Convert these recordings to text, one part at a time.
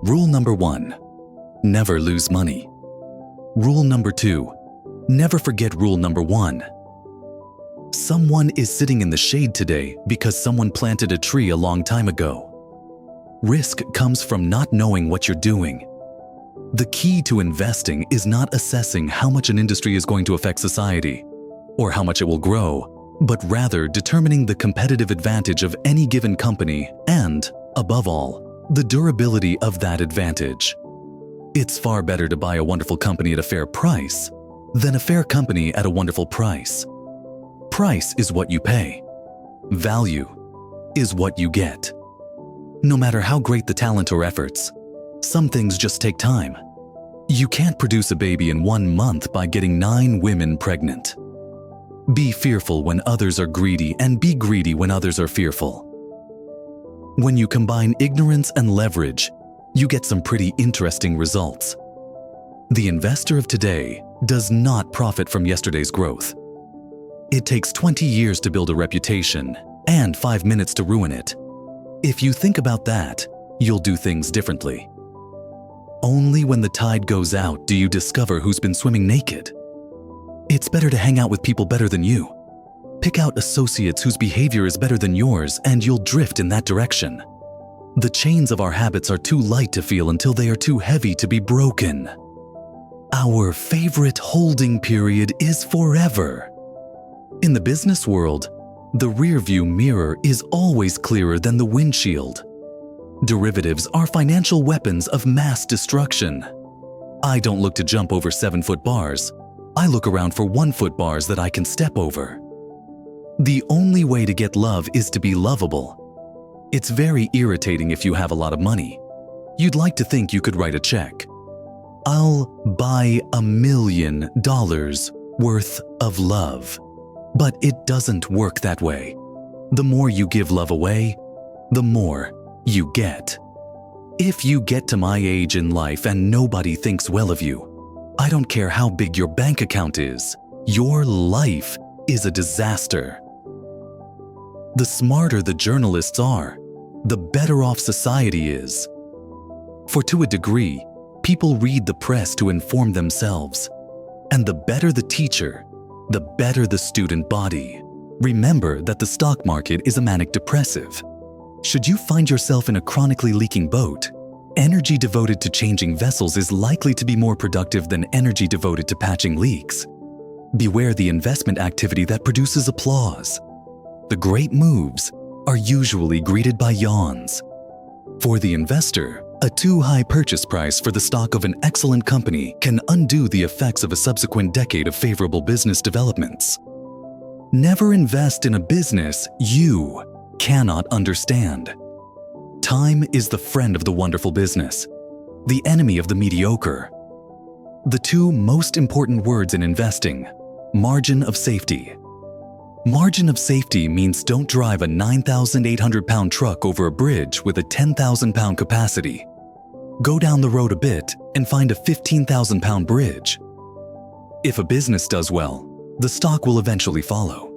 Rule number 1, never lose money. Rule number 2, never forget rule number 1. Someone is sitting in the shade today because someone planted a tree a long time ago. Risk comes from not knowing what you're doing. The key to investing is not assessing how much an industry is going to affect society or how much it will grow, but rather determining the competitive advantage of any given company and, above all, the durability of that advantage. It's far better to buy a wonderful company at a fair price than a fair company at a wonderful price. Price is what you pay. Value is what you get. No matter how great the talent or efforts, some things just take time. You can't produce a baby in 1 month by getting 9 women pregnant. Be fearful when others are greedy and be greedy when others are fearful. When you combine ignorance and leverage, you get some pretty interesting results. The investor of today does not profit from yesterday's growth. It takes 20 years to build a reputation and 5 minutes to ruin it. If you think about that, you'll do things differently. Only when the tide goes out do you discover who's been swimming naked. It's better to hang out with people better than you. Pick out associates whose behavior is better than yours and you'll drift in that direction. The chains of our habits are too light to feel until they are too heavy to be broken. Our favorite holding period is forever. In the business world, the rearview mirror is always clearer than the windshield. Derivatives are financial weapons of mass destruction. I don't look to jump over 7-foot bars. I look around for 1-foot bars that I can step over. The only way to get love is to be lovable. It's very irritating if you have a lot of money. You'd like to think you could write a check. I'll buy $1 million worth of love. But it doesn't work that way. The more you give love away, the more you get. If you get to my age in life and nobody thinks well of you, I don't care how big your bank account is, your life is a disaster. The smarter the journalists are, the better off society is. For to a degree, people read the press to inform themselves. And the better the teacher, the better the student body. Remember that the stock market is a manic depressive. Should you find yourself in a chronically leaking boat, energy devoted to changing vessels is likely to be more productive than energy devoted to patching leaks. Beware the investment activity that produces applause. The great moves are usually greeted by yawns. For the investor, a too high purchase price for the stock of an excellent company can undo the effects of a subsequent decade of favorable business developments. Never invest in a business you cannot understand. Time is the friend of the wonderful business, the enemy of the mediocre. The 2 most important words in investing: margin of safety. Margin of safety means don't drive a 9,800-pound truck over a bridge with a 10,000-pound capacity. Go down the road a bit and find a 15,000-pound bridge. If a business does well, the stock will eventually follow.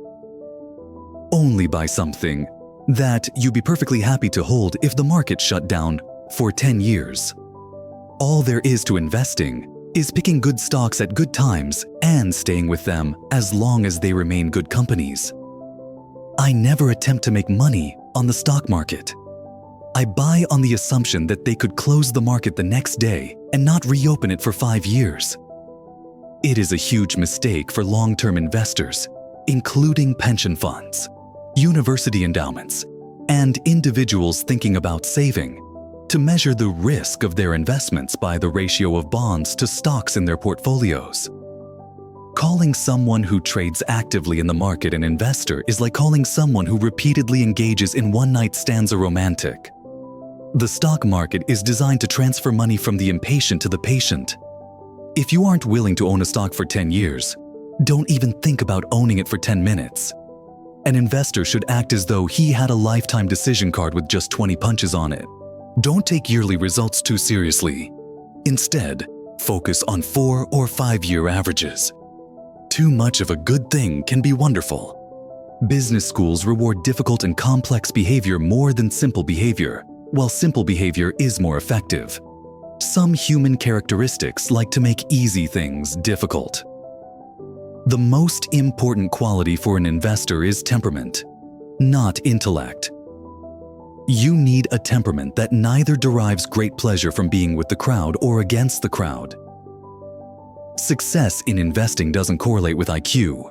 Only buy something that you'd be perfectly happy to hold if the market shut down for 10 years. All there is to investing is picking good stocks at good times and staying with them as long as they remain good companies. I never attempt to make money on the stock market. I buy on the assumption that they could close the market the next day and not reopen it for 5 years. It is a huge mistake for long-term investors, including pension funds, university endowments, and individuals thinking about saving, to measure the risk of their investments by the ratio of bonds to stocks in their portfolios. Calling someone who trades actively in the market an investor is like calling someone who repeatedly engages in one-night stands a romantic. The stock market is designed to transfer money from the impatient to the patient. If you aren't willing to own a stock for 10 years, don't even think about owning it for 10 minutes. An investor should act as though he had a lifetime decision card with just 20 punches on it. Don't take yearly results too seriously. Instead, focus on 4 or 5-year averages. Too much of a good thing can be wonderful. Business schools reward difficult and complex behavior more than simple behavior, while simple behavior is more effective. Some human characteristics like to make easy things difficult. The most important quality for an investor is temperament, not intellect. You need a temperament that neither derives great pleasure from being with the crowd or against the crowd. Success in investing doesn't correlate with IQ.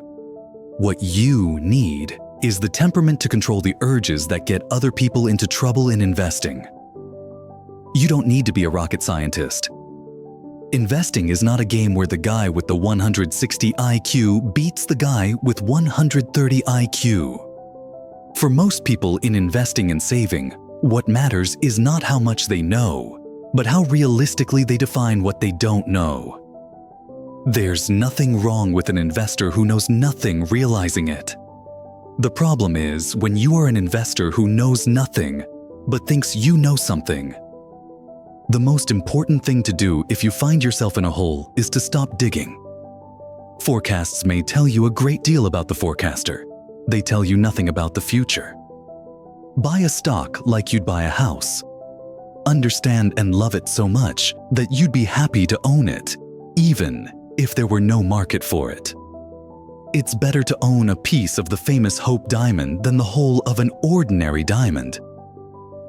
What you need is the temperament to control the urges that get other people into trouble in investing. You don't need to be a rocket scientist. Investing is not a game where the guy with the 160 IQ beats the guy with 130 IQ. For most people in investing and saving, what matters is not how much they know, but how realistically they define what they don't know. There's nothing wrong with an investor who knows nothing realizing it. The problem is when you are an investor who knows nothing, but thinks you know something. The most important thing to do if you find yourself in a hole is to stop digging. Forecasts may tell you a great deal about the forecaster. They tell you nothing about the future. Buy a stock like you'd buy a house. Understand and love it so much that you'd be happy to own it, even if there were no market for it. It's better to own a piece of the famous Hope diamond than the whole of an ordinary diamond.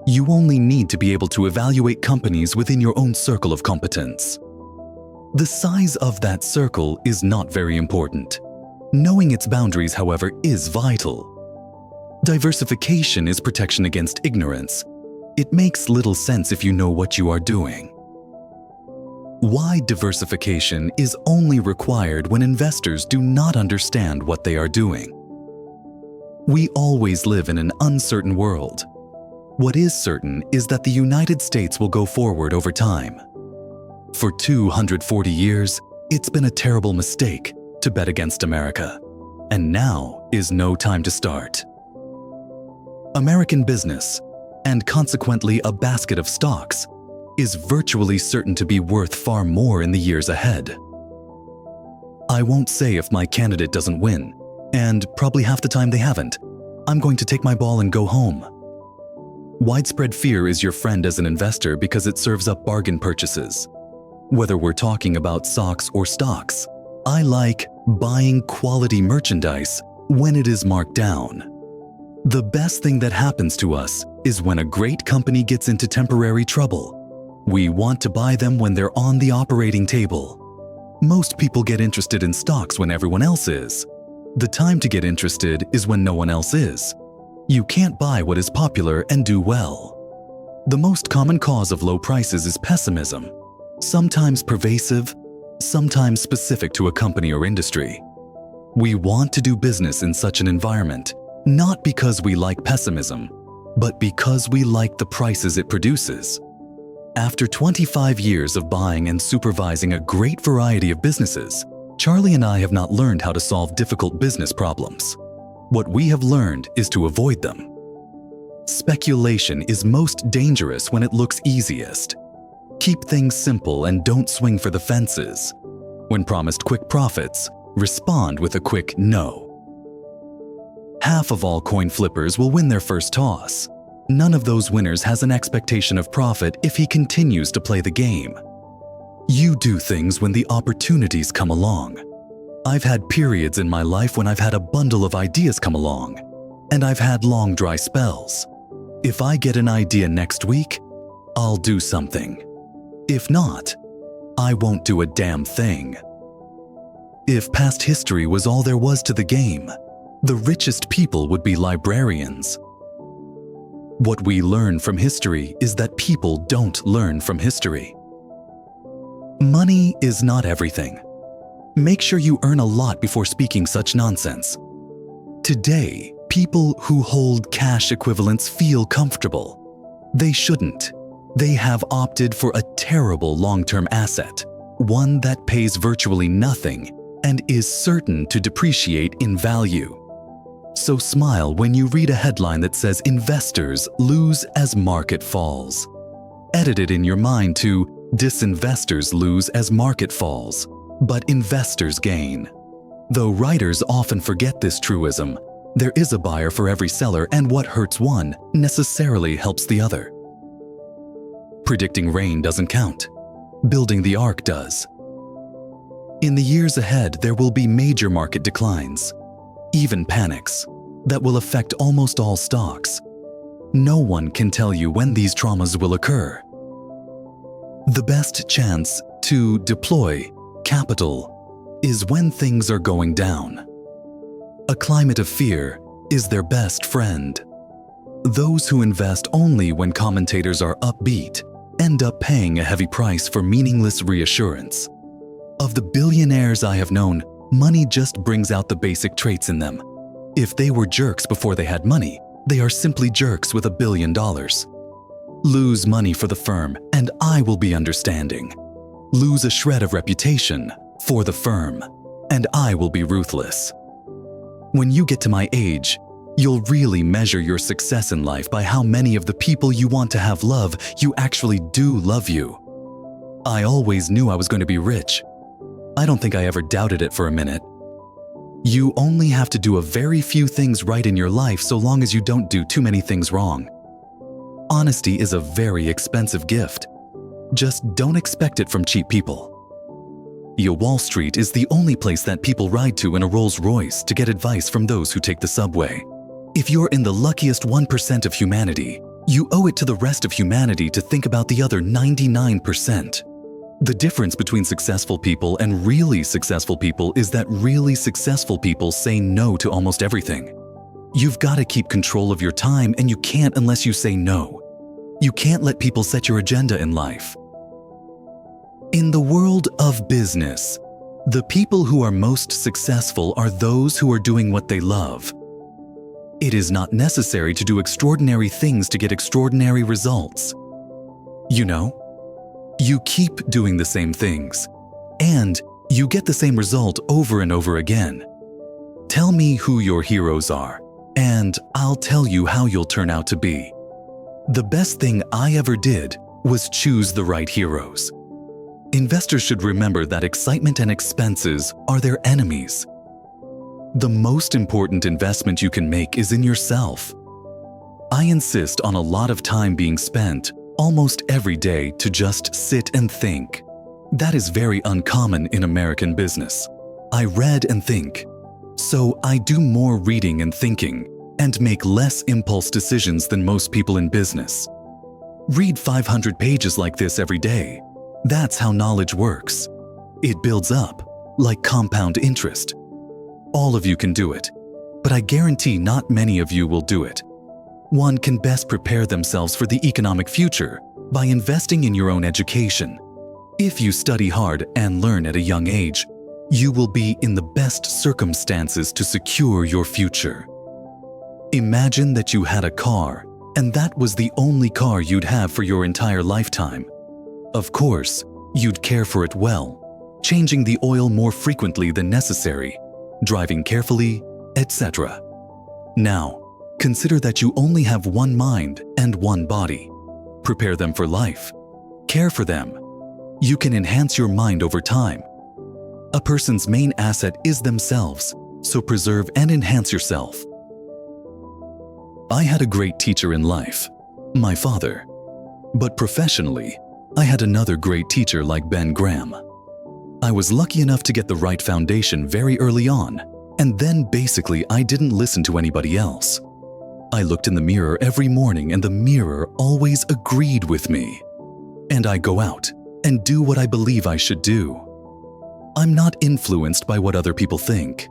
You only need to be able to evaluate companies within your own circle of competence. The size of that circle is not very important. Knowing its boundaries, however, is vital. Diversification is protection against ignorance. It makes little sense if you know what you are doing. Wide diversification is only required when investors do not understand what they are doing. We always live in an uncertain world. What is certain is that the United States will go forward over time. For 240 years, it's been a terrible mistake to bet against America, and now is no time to start. American business, and consequently a basket of stocks, is virtually certain to be worth far more in the years ahead. I won't say if my candidate doesn't win, and probably half the time they haven't. I'm going to take my ball and go home. Widespread fear is your friend as an investor because it serves up bargain purchases. Whether we're talking about socks or stocks, I like buying quality merchandise when it is marked down. The best thing that happens to us is when a great company gets into temporary trouble. We want to buy them when they're on the operating table. Most people get interested in stocks when everyone else is. The time to get interested is when no one else is. You can't buy what is popular and do well. The most common cause of low prices is pessimism, sometimes pervasive, sometimes specific to a company or industry. We want to do business in such an environment, not because we like pessimism, but because we like the prices it produces. After 25 years of buying and supervising a great variety of businesses, Charlie and I have not learned how to solve difficult business problems. What we have learned is to avoid them. Speculation is most dangerous when it looks easiest. Keep things simple and don't swing for the fences. When promised quick profits, respond with a quick no. Half of all coin flippers will win their first toss. None of those winners has an expectation of profit if he continues to play the game. You do things when the opportunities come along. I've had periods in my life when I've had a bundle of ideas come along, and I've had long dry spells. If I get an idea next week, I'll do something. If not, I won't do a damn thing. If past history was all there was to the game, the richest people would be librarians. What we learn from history is that people don't learn from history. Money is not everything. Make sure you earn a lot before speaking such nonsense. Today, people who hold cash equivalents feel comfortable. They shouldn't. They have opted for a terrible long-term asset, one that pays virtually nothing and is certain to depreciate in value. So smile when you read a headline that says investors lose as market falls. Edit it in your mind to disinvestors lose as market falls, but investors gain. Though writers often forget this truism, there is a buyer for every seller, and what hurts one necessarily helps the other. Predicting rain doesn't count. building the ark does. In the years ahead, there will be major market declines, even panics, that will affect almost all stocks. No one can tell you when these traumas will occur. The best chance to deploy capital is when things are going down. A climate of fear is their best friend. Those who invest only when commentators are upbeat end up paying a heavy price for meaningless reassurance. Of the billionaires I have known, money just brings out the basic traits in them. If they were jerks before they had money, they are simply jerks with $1 billion. Lose money for the firm, and I will be understanding. Lose a shred of reputation for the firm, and I will be ruthless. When you get to my age, you'll really measure your success in life by how many of the people you want to have love you actually do love you. I always knew I was going to be rich. I don't think I ever doubted it for a minute. You only have to do a very few things right in your life so long as you don't do too many things wrong. Honesty is a very expensive gift. Just don't expect it from cheap people. Wall Street is the only place that people ride to in a Rolls Royce to get advice from those who take the subway. If you're in the luckiest 1% of humanity, you owe it to the rest of humanity to think about the other 99%. The difference between successful people and really successful people is that really successful people say no to almost everything. You've got to keep control of your time, and you can't unless you say no. You can't let people set your agenda in life. In the world of business, the people who are most successful are those who are doing what they love. It is not necessary to do extraordinary things to get extraordinary results. You know, you keep doing the same things, and you get the same result over and over again. Tell me who your heroes are, and I'll tell you how you'll turn out to be. The best thing I ever did was choose the right heroes. Investors should remember that excitement and expenses are their enemies. The most important investment you can make is in yourself. I insist on a lot of time being spent almost every day to just sit and think. That is very uncommon in American business. I read and think. So I do more reading and thinking and make less impulse decisions than most people in business. Read 500 pages like this every day. That's how knowledge works. It builds up, like compound interest. All of you can do it, but I guarantee not many of you will do it. One can best prepare themselves for the economic future by investing in your own education. If you study hard and learn at a young age, you will be in the best circumstances to secure your future. Imagine that you had a car, and that was the only car you'd have for your entire lifetime. Of course, you'd care for it well, changing the oil more frequently than necessary, driving carefully, etc. Now, consider that you only have one mind and one body. Prepare them for life. Care for them. You can enhance your mind over time. A person's main asset is themselves, so preserve and enhance yourself. I had a great teacher in life, my father. But professionally, I had another great teacher like Ben Graham. I was lucky enough to get the right foundation very early on, and then basically I didn't listen to anybody else. I looked in the mirror every morning and the mirror always agreed with me. And I go out and do what I believe I should do. I'm not influenced by what other people think.